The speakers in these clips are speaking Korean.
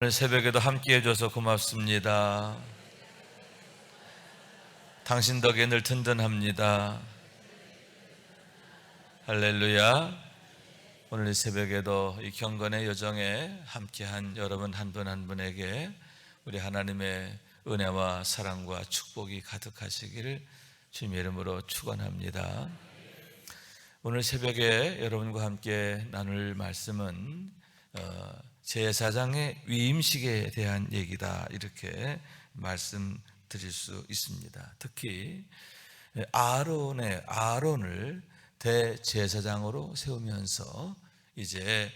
오늘 새벽에도 함께 해줘서 고맙습니다. 당신 덕에 늘 든든합니다. 할렐루야. 오늘 이 새벽에도 이 경건의 여정에 함께한 여러분 한 분 한 분에게 우리 하나님의 은혜와 사랑과 축복이 가득하시기를 주님의 이름으로 축원합니다. 오늘 새벽에 여러분과 함께 나눌 말씀은 제사장의 위임식에 대한 얘기다, 이렇게 말씀드릴 수 있습니다. 특히 아론을 대제사장으로 세우면서 이제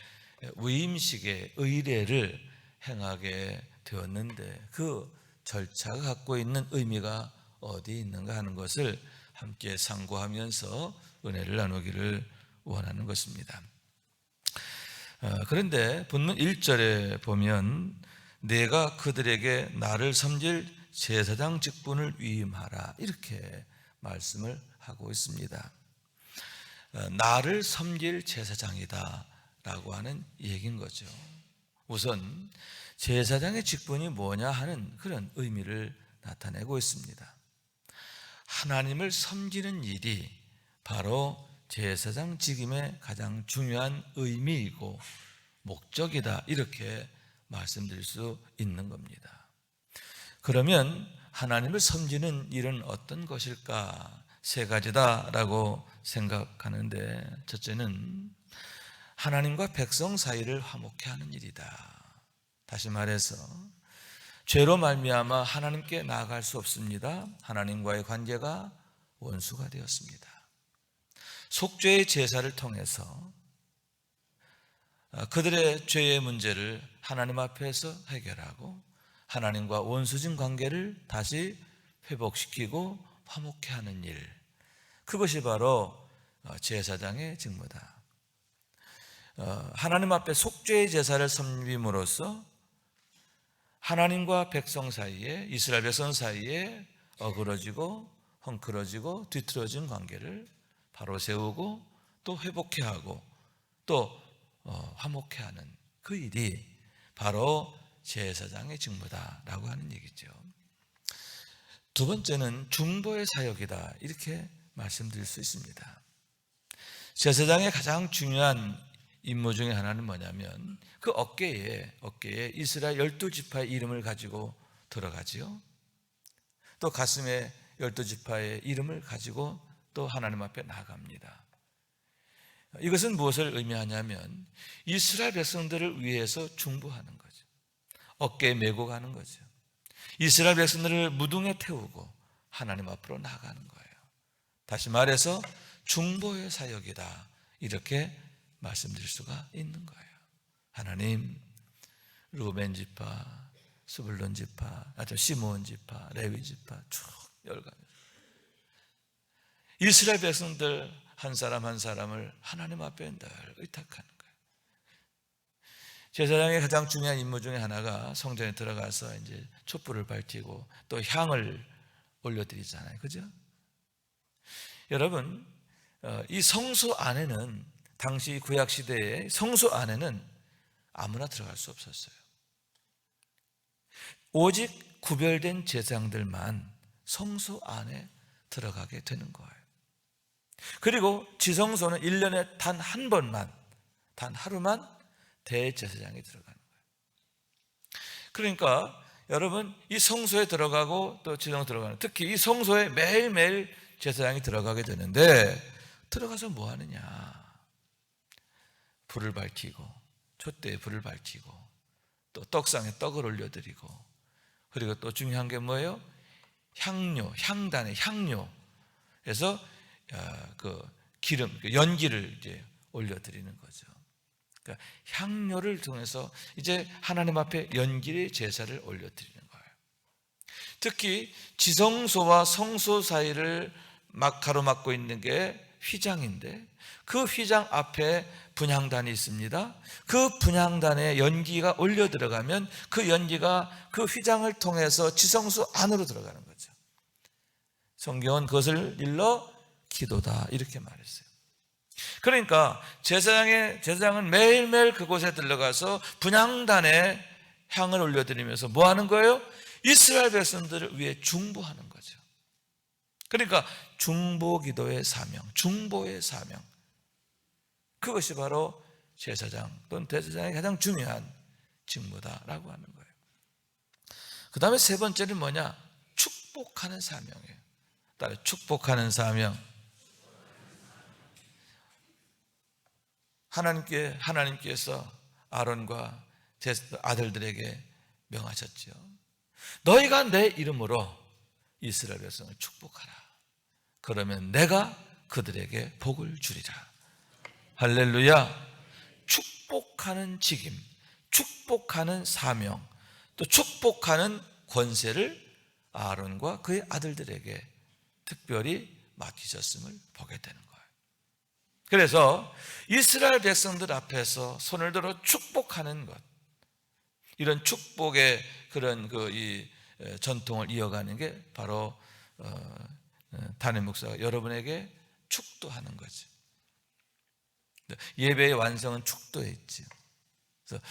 위임식의 의례를 행하게 되었는데, 그 절차가 갖고 있는 의미가 어디 있는가 하는 것을 함께 상고하면서 은혜를 나누기를 원하는 것입니다. 그런데 본문 1절에 보면 내가 그들에게 나를 섬길 제사장 직분을 위임하라, 이렇게 말씀을 하고 있습니다. 나를 섬길 제사장이다 라고 하는 얘기인 거죠. 우선 제사장의 직분이 뭐냐 하는 그런 의미를 나타내고 있습니다. 하나님을 섬기는 일이 바로 제사장 직임의 가장 중요한 의미이고 목적이다, 이렇게 말씀드릴 수 있는 겁니다. 그러면 하나님을 섬기는 일은 어떤 것일까? 세 가지다라고 생각하는데, 첫째는 하나님과 백성 사이를 화목케 하는 일이다. 다시 말해서 죄로 말미암아 하나님께 나아갈 수 없습니다. 하나님과의 관계가 원수가 되었습니다. 속죄의 제사를 통해서 그들의 죄의 문제를 하나님 앞에서 해결하고 하나님과 원수진 관계를 다시 회복시키고 화목케 하는 일, 그것이 바로 제사장의 직무다. 하나님 앞에 속죄의 제사를 섬김으로써 하나님과 백성 사이에, 이스라엘 백성 사이에 어그러지고 헝클어지고 뒤틀어진 관계를 바로 세우고 또 회복해 하고 또 화목해 하는 그 일이 바로 제사장의 직무다라고 하는 얘기죠. 두 번째는 중보의 사역이다, 이렇게 말씀드릴 수 있습니다. 제사장의 가장 중요한 임무 중에 하나는 뭐냐면 그 어깨에 이스라엘 12지파의 이름을 가지고 들어가지요. 또 가슴에 12지파의 이름을 가지고 또 하나님 앞에 나아갑니다. 이것은 무엇을 의미하냐면 이스라엘 백성들을 위해서 중보하는 거죠. 어깨에 메고 가는 거죠. 이스라엘 백성들을 무등에 태우고 하나님 앞으로 나아가는 거예요. 다시 말해서 중보의 사역이다, 이렇게 말씀드릴 수가 있는 거예요. 하나님, 루벤 지파, 스불론 지파, 시므온 지파, 레위 지파 쭉 열가 이스라엘 백성들 한 사람 한 사람을 하나님 앞에 늘 의탁하는 거예요. 제사장의 가장 중요한 임무 중에 하나가 성전에 들어가서 이제 촛불을 밝히고 또 향을 올려드리잖아요, 그죠? 여러분, 이 성소 안에는, 당시 구약 시대의 성소 안에는 아무나 들어갈 수 없었어요. 오직 구별된 제사장들만 성소 안에 들어가게 되는 거예요. 그리고 지성소는 1년에 단 한 번만, 단 하루만 대제사장이 들어가는 거예요. 그러니까 여러분, 이 성소에 들어가고 또 지성소에 들어가는, 특히 이 성소에 매일매일 제사장이 들어가게 되는데, 들어가서 뭐 하느냐? 불을 밝히고, 촛대에 불을 밝히고, 또 떡상에 떡을 올려드리고, 그리고 또 중요한 게 뭐예요? 향료, 향단의 향료에서 그 기름, 연기를 이제 올려드리는 거죠. 그러니까 향료를 통해서 이제 하나님 앞에 연기의 제사를 올려드리는 거예요. 특히 지성소와 성소 사이를 가로막고 있는 게 휘장인데, 그 휘장 앞에 분향단이 있습니다. 그 분향단에 연기가 올려 들어가면 그 연기가 그 휘장을 통해서 지성소 안으로 들어가는 거죠. 성경은 그것을 일러 기도다, 이렇게 말했어요. 그러니까 제사장은 매일매일 그곳에 들어가서 분향단에 향을 올려드리면서 뭐 하는 거예요? 이스라엘 백성들을 위해 중보하는 거죠. 그러니까 중보기도의 사명, 중보의 사명, 그것이 바로 제사장 또는 대제사장의 가장 중요한 직무다라고 하는 거예요. 그 다음에 세 번째는 뭐냐? 축복하는 사명이에요. 따라 축복하는 사명. 하나님께서 아론과 아들들에게 명하셨죠. 너희가 내 이름으로 이스라엘 백성을 축복하라. 그러면 내가 그들에게 복을 주리라. 할렐루야. 축복하는 직임, 축복하는 사명, 또 축복하는 권세를 아론과 그의 아들들에게 특별히 맡기셨음을 보게 되는 거예요. 그래서 이스라엘 백성들 앞에서 손을 들어 축복하는 것, 이런 축복의 그런 이 전통을 이어가는 게 바로 담임 목사가 여러분에게 축도하는 거지. 예배의 완성은 축도에 있지. 그래서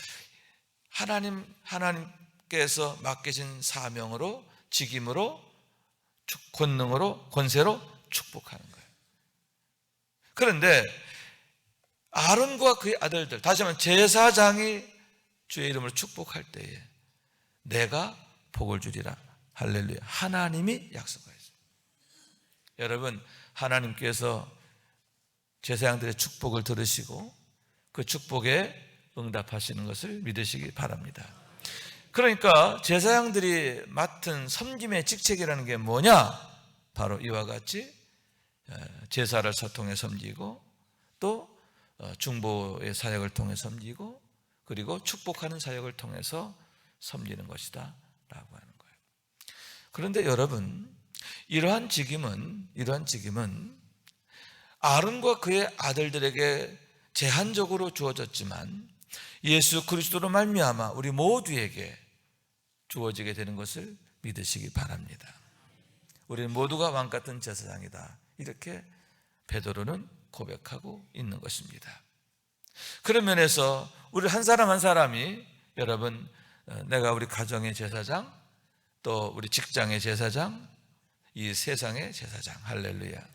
하나님께서 맡기신 사명으로, 직임으로, 권능으로, 권세로 축복하는 거예요. 그런데 아론과 그의 아들들, 다시 한번 제사장이 주의 이름으로 축복할 때에 내가 복을 주리라. 할렐루야. 하나님이 약속하였습니다. 여러분, 하나님께서 제사장들의 축복을 들으시고 그 축복에 응답하시는 것을 믿으시기 바랍니다. 그러니까 제사장들이 맡은 섬김의 직책이라는 게 뭐냐? 바로 이와 같이 제사를 통해 섬기고, 또 중보의 사역을 통해 섬기고, 그리고 축복하는 사역을 통해서 섬기는 것이다 라고 하는 거예요. 그런데 여러분, 이러한 직임은 아론과 그의 아들들에게 제한적으로 주어졌지만 예수 그리스도로 말미암아 우리 모두에게 주어지게 되는 것을 믿으시기 바랍니다. 우리는 모두가 왕같은 제사장이다, 이렇게 베드로는 고백하고 있는 것입니다. 그런 면에서 우리 한 사람 한 사람이, 여러분, 내가 우리 가정의 제사장, 또 우리 직장의 제사장, 이 세상의 제사장. 할렐루야.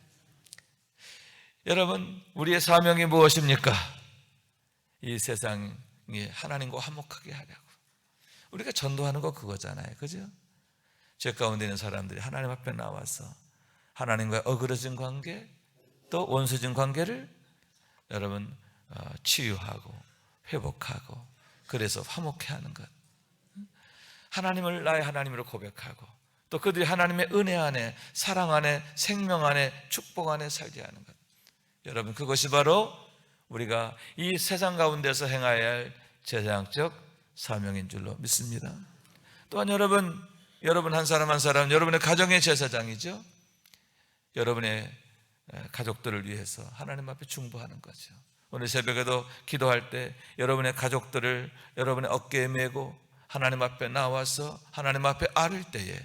여러분, 우리의 사명이 무엇입니까? 이 세상이 하나님과 화목하게 하려고. 우리가 전도하는 거 그거잖아요, 그죠? 죄 가운데 있는 사람들이 하나님 앞에 나와서 하나님과 어그러진 관계, 또 원수진 관계를 여러분 치유하고 회복하고, 그래서 화목해 하는 것, 하나님을 나의 하나님으로 고백하고, 또 그들이 하나님의 은혜 안에, 사랑 안에, 생명 안에, 축복 안에 살게 하는 것, 여러분, 그것이 바로 우리가 이 세상 가운데서 행해야 할 제사장적 사명인 줄로 믿습니다. 또한 여러분 한 사람 한 사람, 여러분의 가정의 제사장이죠. 여러분의 가족들을 위해서 하나님 앞에 중보하는 거죠. 오늘 새벽에도 기도할 때 여러분의 가족들을 여러분의 어깨에 메고 하나님 앞에 나와서 하나님 앞에 아를 때에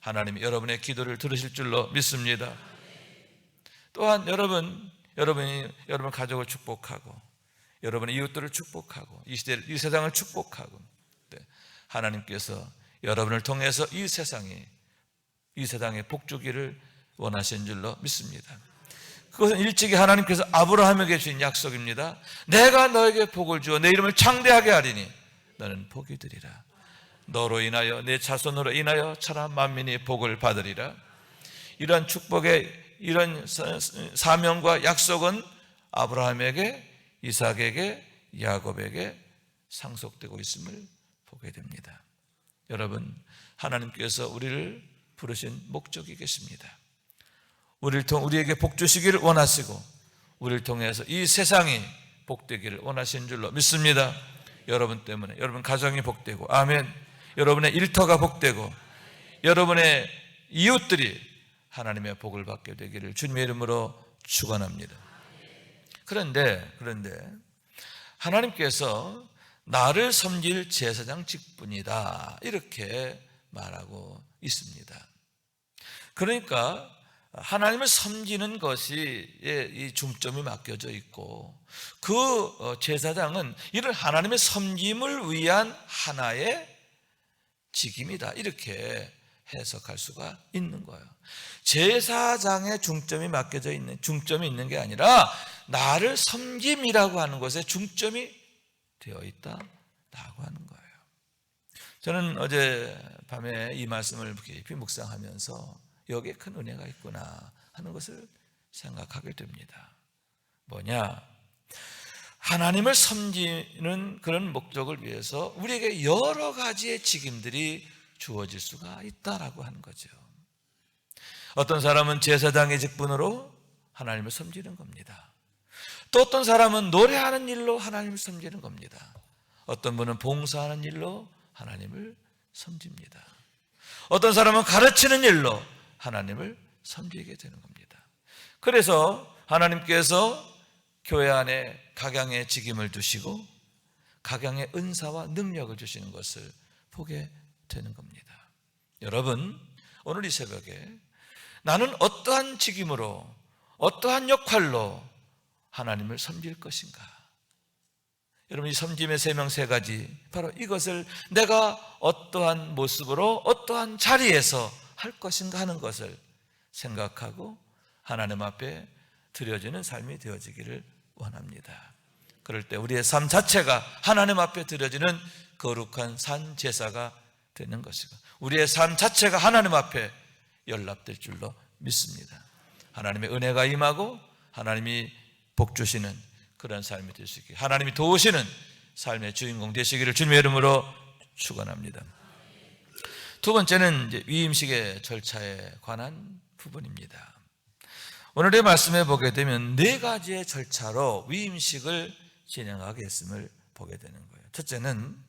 하나님이 여러분의 기도를 들으실 줄로 믿습니다. 또한 여러분이 여러분 가족을 축복하고, 여러분의 이웃들을 축복하고, 이 세상을 축복하고, 하나님께서 여러분을 통해서 이 세상에 복 주기를 원하신 줄로 믿습니다. 그것은 일찍이 하나님께서 아브라함에게 주신 약속입니다. 내가 너에게 복을 주어 내 이름을 창대하게 하리니 너는 복이 되리라. 너로 인하여 내 자손으로 인하여 천하 만민이 복을 받으리라. 이런 축복의, 이런 사명과 약속은 아브라함에게, 이삭에게, 야곱에게 상속되고 있음을 보게 됩니다. 여러분, 하나님께서 우리를 부르신 목적이 계십니다. 우리에게 복 주시기를 원하시고, 우리를 통해서 이 세상이 복되기를 원하신 줄로 믿습니다. 여러분 때문에 여러분 가정이 복되고, 아멘. 여러분의 일터가 복되고, 여러분의 이웃들이 하나님의 복을 받게 되기를 주님의 이름으로 축원합니다. 그런데 하나님께서 나를 섬길 제사장 직분이다, 이렇게 말하고 있습니다. 그러니까 하나님을 섬기는 것이 이 중점이 맡겨져 있고, 그 제사장은 이런 하나님의 섬김을 위한 하나의 직임이다, 이렇게 해석할 수가 있는 거예요. 제사장의 중점이 맡겨져 있는, 중점이 있는 게 아니라 나를 섬김이라고 하는 것에 중점이 되어 있다라고 하는 거예요. 저는 어제 밤에 이 말씀을 깊이 묵상하면서 여기에 큰 은혜가 있구나 하는 것을 생각하게 됩니다. 뭐냐? 하나님을 섬기는 그런 목적을 위해서 우리에게 여러 가지의 직임들이 주어질 수가 있다라고 하는 거죠. 어떤 사람은 제사장의 직분으로 하나님을 섬기는 겁니다. 또 어떤 사람은 노래하는 일로 하나님을 섬기는 겁니다. 어떤 분은 봉사하는 일로 하나님을 섬깁니다. 어떤 사람은 가르치는 일로 하나님을 섬기게 되는 겁니다. 그래서 하나님께서 교회 안에 각양의 직임을 두시고 각양의 은사와 능력을 주시는 것을 보게 되는 겁니다. 여러분, 오늘 이 새벽에 나는 어떠한 직임으로, 어떠한 역할로 하나님을 섬길 것인가? 여러분, 이 섬김의 세명 세 가지, 바로 이것을 내가 어떠한 모습으로 어떠한 자리에서 할 것인가 하는 것을 생각하고 하나님 앞에 드려지는 삶이 되어지기를 원합니다. 그럴 때 우리의 삶 자체가 하나님 앞에 드려지는 거룩한 산 제사가 되는 것이고, 우리의 삶 자체가 하나님 앞에 연락될 줄로 믿습니다. 하나님의 은혜가 임하고 하나님이 복 주시는 그런 삶이 될 수 있게, 하나님이 도우시는 삶의 주인공 되시기를 주님의 이름으로 축원합니다. 두 번째는 이제 위임식의 절차에 관한 부분입니다. 오늘의 말씀에 보게 되면 네 가지의 절차로 위임식을 진행하게 했음을 보게 되는 거예요. 첫째는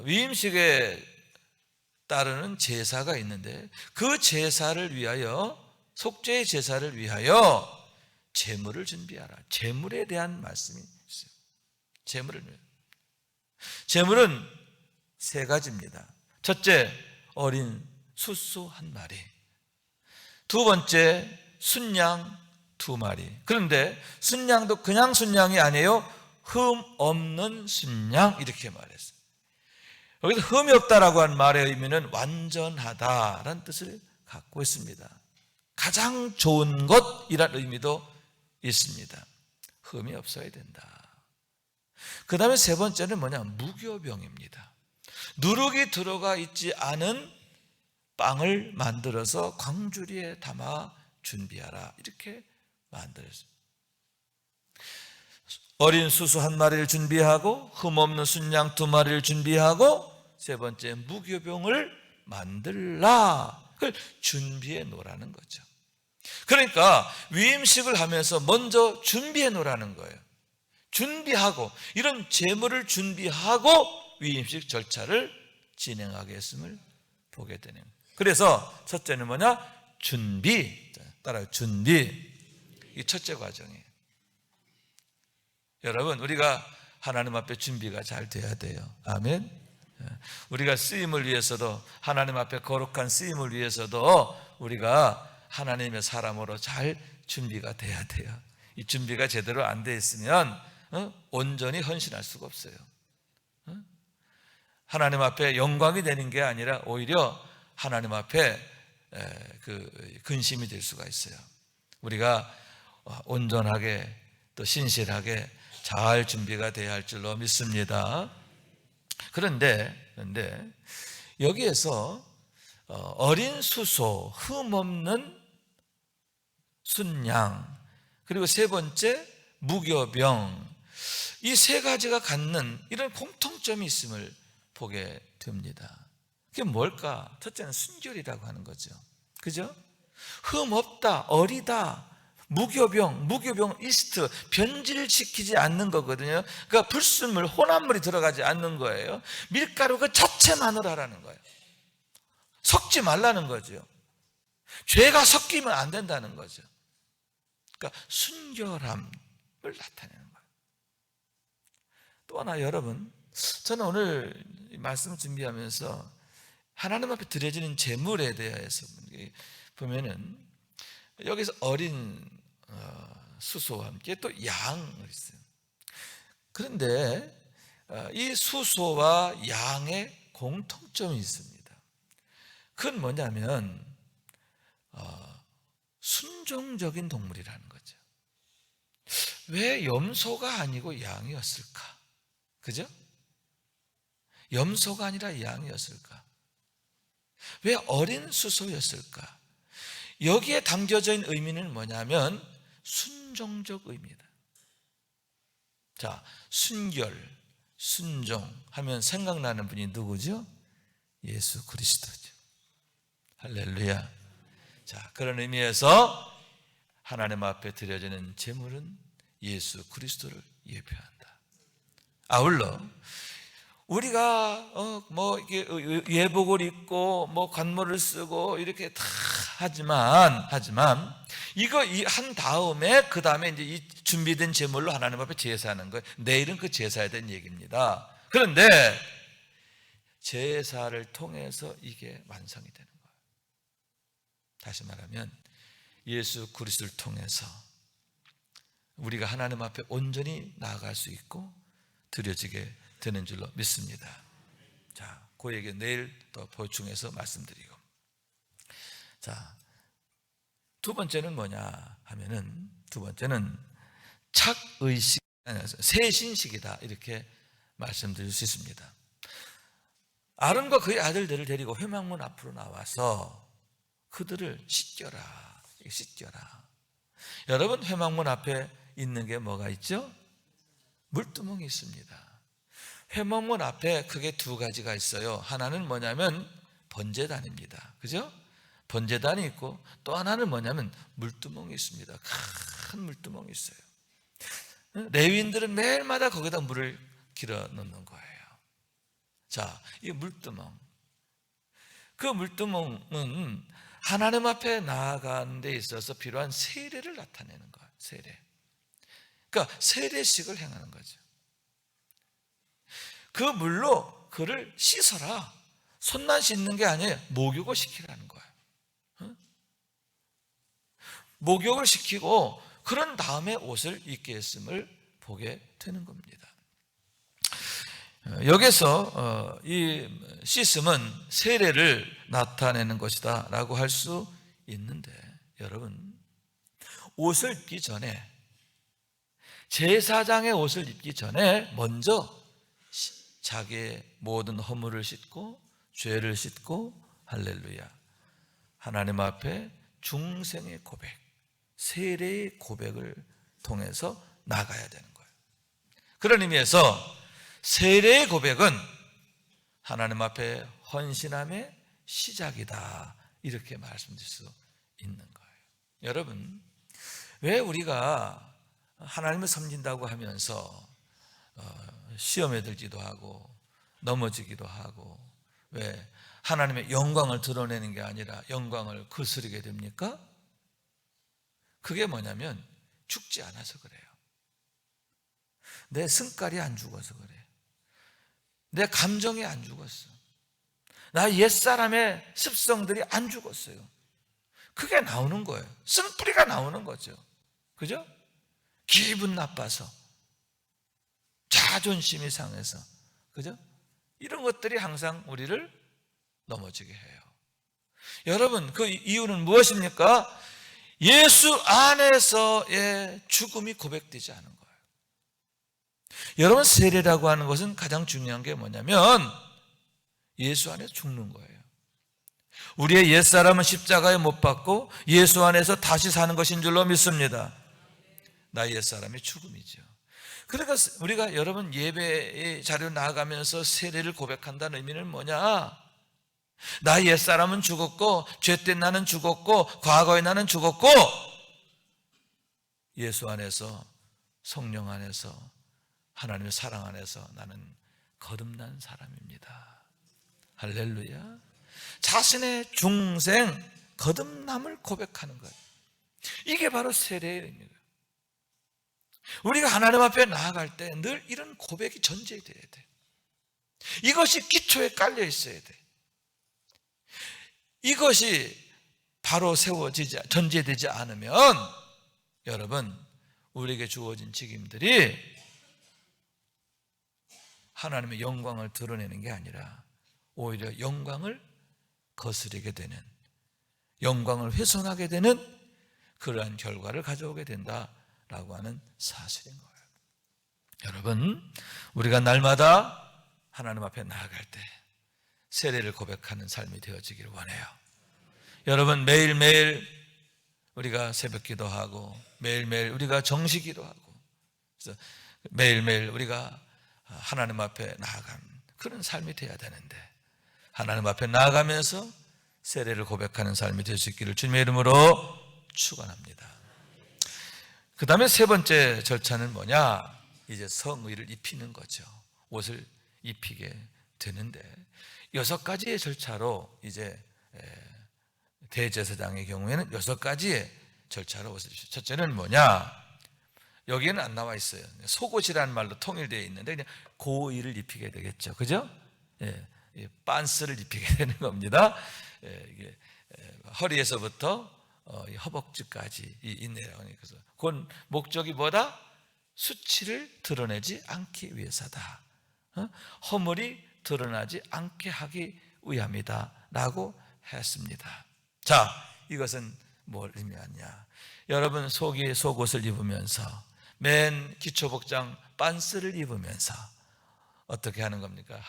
위임식에 따르는 제사가 있는데 그 제사를 위하여, 속죄의 제사를 위하여 제물을 준비하라. 제물에 대한 말씀이 있어요. 제물을 위하여. 제물은 세 가지입니다. 첫째, 어린 숫소 한 마리. 두 번째, 순양 두 마리. 그런데 순양도 그냥 순양이 아니에요. 흠 없는 순양, 이렇게 말했어요. 여기서 흠이 없다라고 한 말의 의미는 완전하다라는 뜻을 갖고 있습니다. 가장 좋은 것이라는 의미도 있습니다. 흠이 없어야 된다. 그 다음에 세 번째는 뭐냐? 무교병입니다. 누룩이 들어가 있지 않은 빵을 만들어서 광주리에 담아 준비하라, 이렇게 만들었어요. 어린 수수 한 마리를 준비하고 흠없는 순양 두 마리를 준비하고 세 번째, 무교병을 만들라, 그걸 준비해 놓으라는 거죠. 그러니까 위임식을 하면서 먼저 준비해 놓으라는 거예요. 준비하고, 이런 제물을 준비하고 위임식 절차를 진행하게 했음을 보게 되네요. 그래서 첫째는 뭐냐? 준비. 따라요. 준비. 이 첫째 과정이에요. 여러분, 우리가 하나님 앞에 준비가 잘 돼야 돼요. 아멘. 우리가 쓰임을 위해서도, 하나님 앞에 거룩한 쓰임을 위해서도 우리가 하나님의 사람으로 잘 준비가 돼야 돼요. 이 준비가 제대로 안 돼 있으면 온전히 헌신할 수가 없어요. 하나님 앞에 영광이 되는 게 아니라 오히려 하나님 앞에 근심이 될 수가 있어요. 우리가 온전하게 또 신실하게 잘 준비가 돼야 할 줄로 믿습니다. 그런데 여기에서 어린 수소, 흠없는 순양, 그리고 세 번째 무교병, 이 세 가지가 갖는 이런 공통점이 있음을 보게 됩니다. 그게 뭘까? 첫째는 순결이라고 하는 거죠. 그죠? 흠 없다, 어리다, 무교병 이스트, 변질시키지 않는 거거든요. 그러니까 불순물, 혼합물이 들어가지 않는 거예요. 밀가루 그 자체만으로 하라는 거예요. 섞지 말라는 거죠. 죄가 섞이면 안 된다는 거죠. 그러니까 순결함을 나타내는 거예요. 또 하나, 여러분, 저는 오늘 말씀을 준비하면서 하나님 앞에 드려지는 제물에 대해서 보면은 여기서 어린 수소와 함께 또 양을 있어요. 그런데 이 수소와 양의 공통점이 있습니다. 그건 뭐냐면 순종적인 동물이라는 거죠. 왜 염소가 아니고 양이었을까? 그죠? 염소가 아니라 양이었을까? 왜 어린 수소였을까? 여기에 담겨져 있는 의미는 뭐냐면 순종적 의미다. 자, 순결, 순종 하면 생각나는 분이 누구죠? 예수 그리스도죠. 할렐루야. 자, 그런 의미에서 하나님 앞에 드려지는 제물은 예수 그리스도를 예표한다. 아울러 우리가 예복을 입고 관모를 쓰고 이렇게 다 하지만 이거 한 다음에 그 다음에 이제 이 준비된 제물로 하나님 앞에 제사하는 거예요. 내일은 그 제사에 대한 얘기입니다. 그런데 제사를 통해서 이게 완성이 되는 거예요. 다시 말하면 예수 그리스도를 통해서 우리가 하나님 앞에 온전히 나아갈 수 있고 드려지게 되는 줄로 믿습니다. 자, 그 얘기 내일 또 보충해서 말씀드리고. 자, 두 번째는 뭐냐 하면은, 두 번째는 착의식, 세신식이다, 이렇게 말씀드릴 수 있습니다. 아론과 그의 아들들을 데리고 회막문 앞으로 나와서 그들을 씻겨라. 여러분, 회막문 앞에 있는 게 뭐가 있죠? 물두멍이 있습니다. 회막문 앞에 크게 두 가지가 있어요. 하나는 뭐냐면 번제단입니다. 그죠? 번제단이 있고 또 하나는 뭐냐면 물두멍이 있습니다. 큰 물두멍이 있어요. 레위인들은 매일마다 거기다 물을 길어 넣는 거예요. 자, 이 물두멍, 그 물두멍은 하나님 앞에 나아가는 데 있어서 필요한 세례를 나타내는 거예요. 세례. 그러니까 세례식을 행하는 거죠. 그 물로 그를 씻어라. 손만 씻는 게 아니에요. 목욕을 시키라는 거예요. 목욕을 시키고 그런 다음에 옷을 입게 했음을 보게 되는 겁니다. 여기서 이 씻음은 세례를 나타내는 것이다 라고 할 수 있는데, 여러분, 옷을 입기 전에, 제사장의 옷을 입기 전에 먼저 자기의 모든 허물을 씻고 죄를 씻고, 할렐루야, 하나님 앞에 중생의 고백, 세례의 고백을 통해서 나가야 되는 거예요. 그런 의미에서 세례의 고백은 하나님 앞에 헌신함의 시작이다, 이렇게 말씀드릴 수 있는 거예요. 여러분, 왜 우리가 하나님을 섬긴다고 하면서 시험에 들지도 하고 넘어지기도 하고, 왜 하나님의 영광을 드러내는 게 아니라 영광을 거스르게 됩니까? 그게 뭐냐면 죽지 않아서 그래요. 내 승깔이 안 죽어서 그래요. 내 감정이 안 죽었어. 나 옛사람의 습성들이 안 죽었어요. 그게 나오는 거예요. 쓴뿌리가 나오는 거죠. 그죠? 기분 나빠서, 자존심이 상해서, 그죠? 이런 것들이 항상 우리를 넘어지게 해요. 여러분, 그 이유는 무엇입니까? 예수 안에서의 죽음이 고백되지 않은 거예요. 여러분, 세례라고 하는 것은 가장 중요한 게 뭐냐면 예수 안에서 죽는 거예요. 우리의 옛사람은 십자가에 못 박고 예수 안에서 다시 사는 것인 줄로 믿습니다. 나의 옛사람이 죽음이죠. 그러니까 우리가 여러분 예배의 자리로 나아가면서 세례를 고백한다는 의미는 뭐냐? 나의 옛사람은 죽었고 죄된 나는 죽었고 과거의 나는 죽었고 예수 안에서, 성령 안에서, 하나님의 사랑 안에서 나는 거듭난 사람입니다. 할렐루야. 자신의 중생 거듭남을 고백하는 거예요. 이게 바로 세례의 의미예요. 우리가 하나님 앞에 나아갈 때 늘 이런 고백이 전제돼야 돼. 이것이 기초에 깔려 있어야 돼. 이것이 바로 세워지지, 전제되지 않으면 여러분, 우리에게 주어진 책임들이 하나님의 영광을 드러내는 게 아니라 오히려 영광을 거스르게 되는, 영광을 훼손하게 되는 그러한 결과를 가져오게 된다라고 하는 사실인 거예요. 여러분, 우리가 날마다 하나님 앞에 나아갈 때 세례를 고백하는 삶이 되어지기를 원해요. 여러분, 매일매일 우리가 새벽 기도하고 매일매일 우리가 정식 기도하고 그래서 매일매일 우리가 하나님 앞에 나아가는 그런 삶이 되어야 되는데, 하나님 앞에 나아가면서 세례를 고백하는 삶이 될 수 있기를 주님의 이름으로 축원합니다. 그 다음에 세 번째 절차는 뭐냐? 이제 성의를 입히는 거죠. 옷을 입히게 되는데 6가지의 절차로 이제 대제사장의 경우에는 6가지의 절차로 옷을 입히죠. 첫째는 뭐냐? 여기에는 안 나와 있어요. 속옷이라는 말로 통일되어 있는데 그냥 고의를 입히게 되겠죠. 그죠? 예, 빤스를 입히게 되는 겁니다. 예, 이게 허리에서부터 허벅지까지 있네요. 그래서 그 목적이 뭐다? 수치를 드러내지 않기 위해서다. 허물이 드러나지 않게 하기 위함이다 라고 했습니다. 자, 이것은 뭘 의미하냐? 여러분, 속옷을 입으면서 맨 기초복장 빤스를 입으면서 어떻게 하는 겁니까?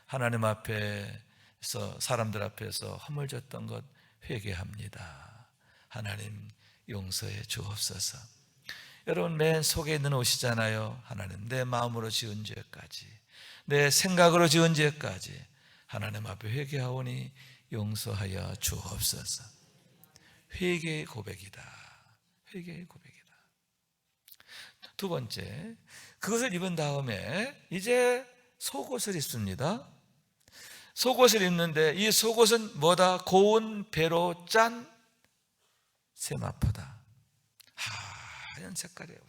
하나님 앞에서, 사람들 앞에서 허물 졌던 것 회개합니다. 하나님 용서해 주옵소서. 여러분, 맨 속에 있는 옷이잖아요. 하나님, 내 마음으로 지은 죄까지, 내 생각으로 지은 죄까지 하나님 앞에 회개하오니 용서하여 주옵소서. 회개의 고백이다. 회개의 고백이다. 두 번째, 그것을 입은 다음에 이제 속옷을 입습니다. 속옷을 입는데 이 속옷은 뭐다? 고운 배로 짠 세마포다. 하얀 색깔의 옷.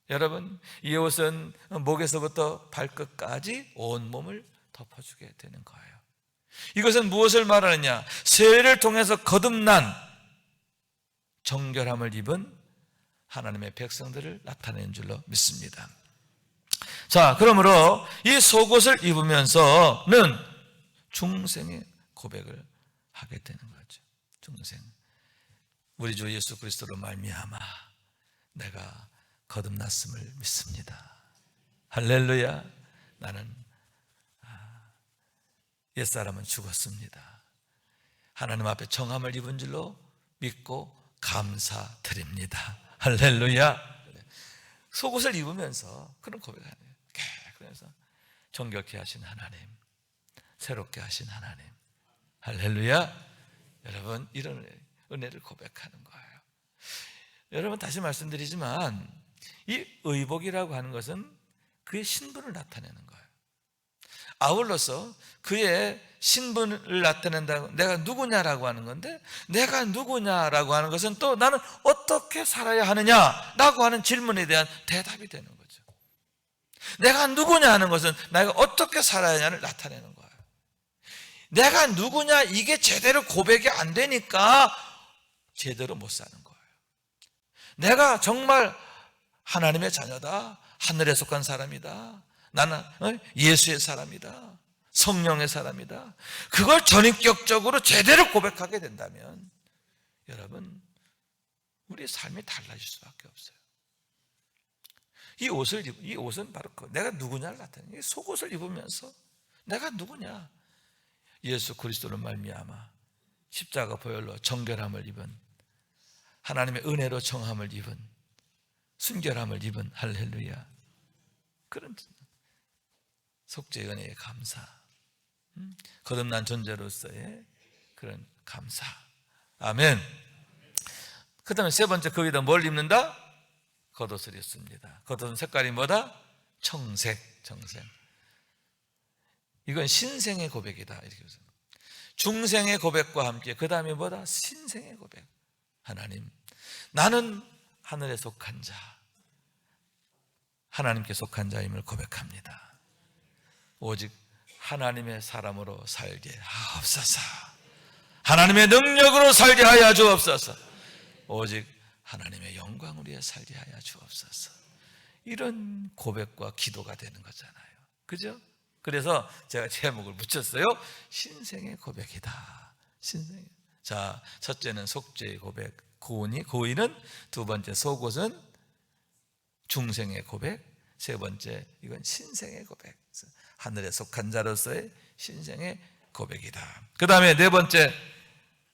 여러분, 이 옷은 목에서부터 발끝까지 온몸을 덮어주게 되는 거예요. 이것은 무엇을 말하느냐? 세례를 통해서 거듭난 정결함을 입은 하나님의 백성들을 나타내는 줄로 믿습니다. 자, 그러므로 이 속옷을 입으면서는 중생의 고백을 하게 되는 거죠. 중생. 우리 주 예수 그리스도로 말미암아 내가 거듭났음을 믿습니다. 할렐루야. 나는 옛사람은 죽었습니다. 하나님 앞에 정함을 입은 줄로 믿고 감사드립니다. 할렐루야. 속옷을 입으면서 그런 고백을 하네요. 그래서 정결케 하신 하나님, 새롭게 하신 하나님. 할렐루야. 여러분, 이런 은혜를 고백하는 거예요. 여러분, 다시 말씀드리지만 이 의복이라고 하는 것은 그의 신분을 나타내는 거예요. 아울러서 그의 신분을 나타낸다고, 내가 누구냐라고 하는 건데, 내가 누구냐라고 하는 것은 또 나는 어떻게 살아야 하느냐라고 하는 질문에 대한 대답이 되는 거죠. 내가 누구냐 하는 것은 내가 어떻게 살아야 하냐를 나타내는 거예요. 내가 누구냐, 이게 제대로 고백이 안 되니까 제대로 못 사는 거예요. 내가 정말 하나님의 자녀다, 하늘에 속한 사람이다, 나는 예수의 사람이다, 성령의 사람이다, 그걸 전인격적으로 제대로 고백하게 된다면 여러분, 우리의 삶이 달라질 수밖에 없어요. 이 옷은 바로 내가 누구냐를 나타내는, 속옷을 입으면서 내가 누구냐, 예수 그리스도로 말미암아 십자가 보혈로 정결함을 입은, 하나님의 은혜로 정함을 입은, 순결함을 입은, 할렐루야, 그런 속죄의 은혜의 감사, 거듭난 존재로서의 그런 감사. 아멘. 그 다음에 세 번째, 거기다 뭘 입는다? 겉옷을 입습니다. 겉옷은 색깔이 뭐다? 청색. 이건 신생의 고백이다, 이렇게 해서 중생의 고백과 함께 그 다음에 뭐다? 신생의 고백. 하나님, 나는 하늘에 속한 자, 하나님께 속한 자임을 고백합니다. 오직 하나님의 사람으로 살게 하옵소서. 하나님의 능력으로 살게 하여 주옵소서. 오직 하나님의 영광을 위해 살게 하여 주옵소서. 이런 고백과 기도가 되는 거잖아요. 그죠? 그래서 제가 제목을 붙였어요. 신생의 고백이다. 신생. 자, 첫째는 속죄의 고백, 고의는, 두 번째 속옷은 중생의 고백, 세 번째 이건 신생의 고백. 하늘에 속한 자로서의 신생의 고백이다. 그 다음에 네 번째,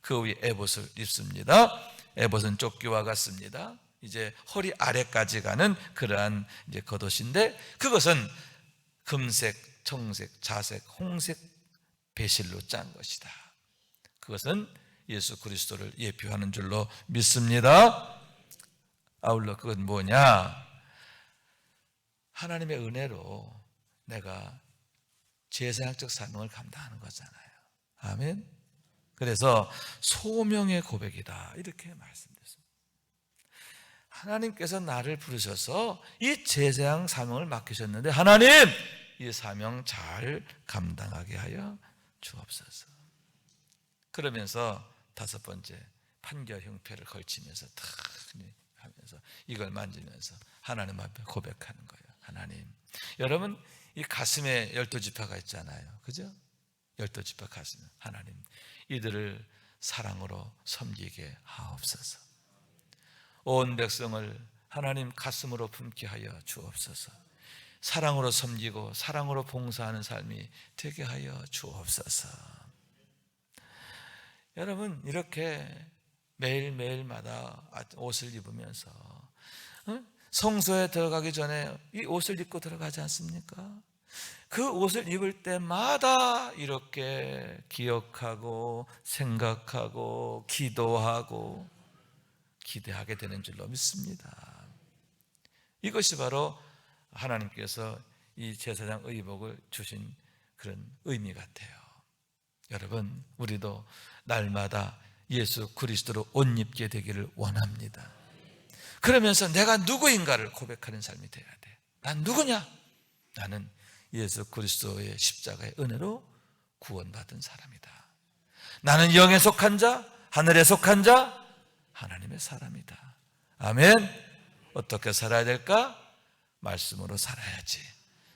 그 위에 에봇을 입습니다. 에봇은 조끼와 같습니다. 이제 허리 아래까지 가는 그러한 이제 겉옷인데, 그것은 금색, 청색, 자색, 홍색 배실로 짠 것이다. 그것은 예수 그리스도를 예표하는 줄로 믿습니다. 아울러 그건 뭐냐? 하나님의 은혜로 내가 제사장적 사명을 감당하는 거잖아요. 아멘. 그래서 소명의 고백이다, 이렇게 말씀드렸습니다. 하나님께서 나를 부르셔서 이 제사장 사명을 맡기셨는데, 하나님, 이 사명 잘 감당하게 하여 주옵소서. 그러면서 다섯 번째, 판결 형패를 걸치면서 탁 하면서 이걸 만지면서 하나님 앞에 고백하는 거예요. 하나님, 여러분 이 가슴에 12지파가 있잖아요. 그죠? 12지파 가슴에, 하나님, 이들을 사랑으로 섬기게 하옵소서. 온 백성을 하나님 가슴으로 품게 하여 주옵소서. 사랑으로 섬기고 사랑으로 봉사하는 삶이 되게 하여 주옵소서. 여러분, 이렇게 매일매일마다 옷을 입으면서 성소에 들어가기 전에 이 옷을 입고 들어가지 않습니까? 그 옷을 입을 때마다 이렇게 기억하고 생각하고 기도하고 기대하게 되는 줄로 믿습니다. 이것이 바로 하나님께서 이 제사장 의복을 주신 그런 의미 같아요. 여러분, 우리도 날마다 예수 그리스도로 옷 입게 되기를 원합니다. 그러면서 내가 누구인가를 고백하는 삶이 되어야 돼. 난 누구냐? 나는 예수 그리스도의 십자가의 은혜로 구원받은 사람이다. 나는 영에 속한 자, 하늘에 속한 자, 하나님의 사람이다. 아멘. 어떻게 살아야 될까? 말씀으로 살아야지.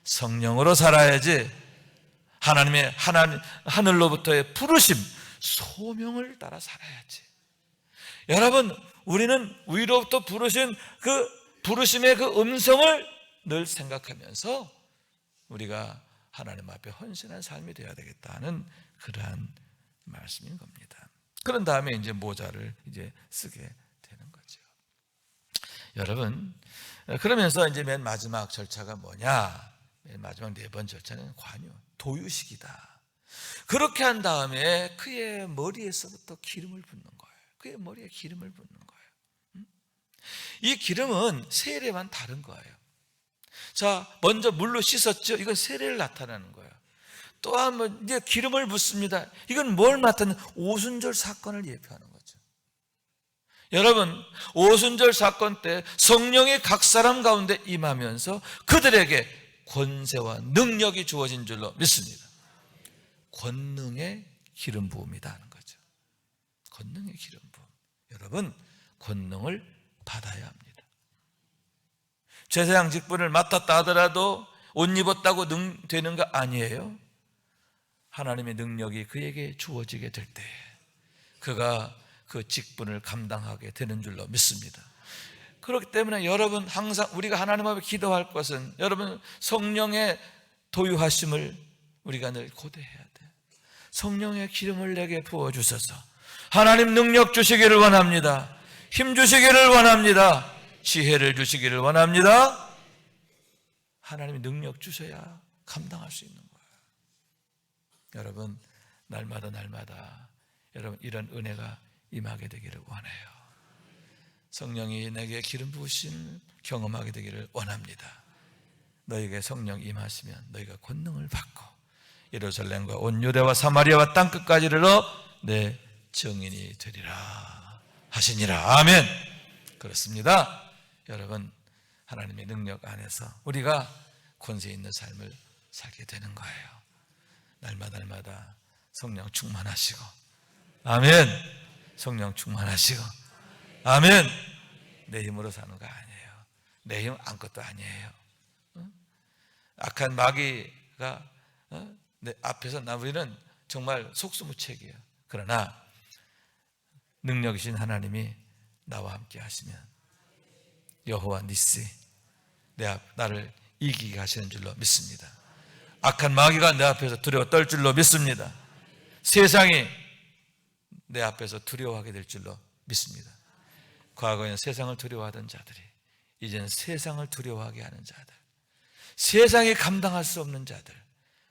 성령으로 살아야지. 하나님의 하늘로부터의 부르심, 소명을 따라 살아야지. 여러분, 우리는 위로부터 부르신 그 부르심의 그 음성을 늘 생각하면서 우리가 하나님 앞에 헌신한 삶이 되어야 되겠다는 그러한 말씀인 겁니다. 그런 다음에 이제 모자를 이제 쓰게 되는 거죠. 여러분, 그러면서 이제 맨 마지막 절차가 뭐냐? 맨 마지막 네 번 절차는 관유, 도유식이다. 그렇게 한 다음에 그의 머리에서부터 기름을 붓는 거예요. 그의 머리에 기름을 붓는 거예요. 이 기름은 세례만 다른 거예요. 자, 먼저 물로 씻었죠. 이건 세례를 나타내는 거예요. 또 한 번 이제 기름을 붓습니다. 이건 뭘 나타내는? 오순절 사건을 예표하는 거죠. 여러분, 오순절 사건 때 성령이 각 사람 가운데 임하면서 그들에게 권세와 능력이 주어진 줄로 믿습니다. 권능의 기름 부음이다 하는 거죠. 권능의 기름 부음. 여러분, 권능을 받아야 합니다. 제사장 직분을 맡았다 하더라도 옷 입었다고 되는 거 아니에요. 하나님의 능력이 그에게 주어지게 될 때 그가 그 직분을 감당하게 되는 줄로 믿습니다. 그렇기 때문에 여러분, 항상 우리가 하나님 앞에 기도할 것은 여러분 성령의 도유하심을 우리가 늘 고대해야 돼. 성령의 기름을 내게 부어주셔서 하나님 능력 주시기를 원합니다. 힘 주시기를 원합니다. 지혜를 주시기를 원합니다. 하나님이 능력 주셔야 감당할 수 있는 거예요. 여러분, 날마다 여러분 이런 은혜가 임하게 되기를 원해요. 성령이 내게 기름 부으심 경험하게 되기를 원합니다. 너희에게 성령 임하시면 너희가 권능을 받고 예루살렘과 온 유대와 사마리아와 땅끝까지 이르러 내 증인이 되리라 하시니라. 아멘. 그렇습니다. 여러분, 하나님의 능력 안에서 우리가 권세 있는 삶을 살게 되는 거예요. 날마다 성령 충만하시고, 아멘. 성령 충만하시고, 아멘. 내 힘으로 사는 거 아니에요. 내 힘 아무것도 아니에요. 악한 마귀가 내 앞에서 우리는 정말 속수무책이에요. 그러나 능력이신 하나님이 나와 함께 하시면 여호와 니시 나를 이기게 하시는 줄로 믿습니다. 악한 마귀가 내 앞에서 두려워 떨 줄로 믿습니다. 세상이 내 앞에서 두려워하게 될 줄로 믿습니다. 과거에는 세상을 두려워하던 자들이 이제는 세상을 두려워하게 하는 자들, 세상이 감당할 수 없는 자들,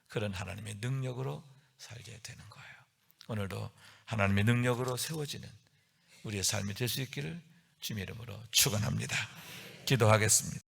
그런 하나님의 능력으로 살게 되는 거예요. 오늘도 하나님의 능력으로 세워지는 우리의 삶이 될 수 있기를 주님의 이름으로 축원합니다. 기도하겠습니다.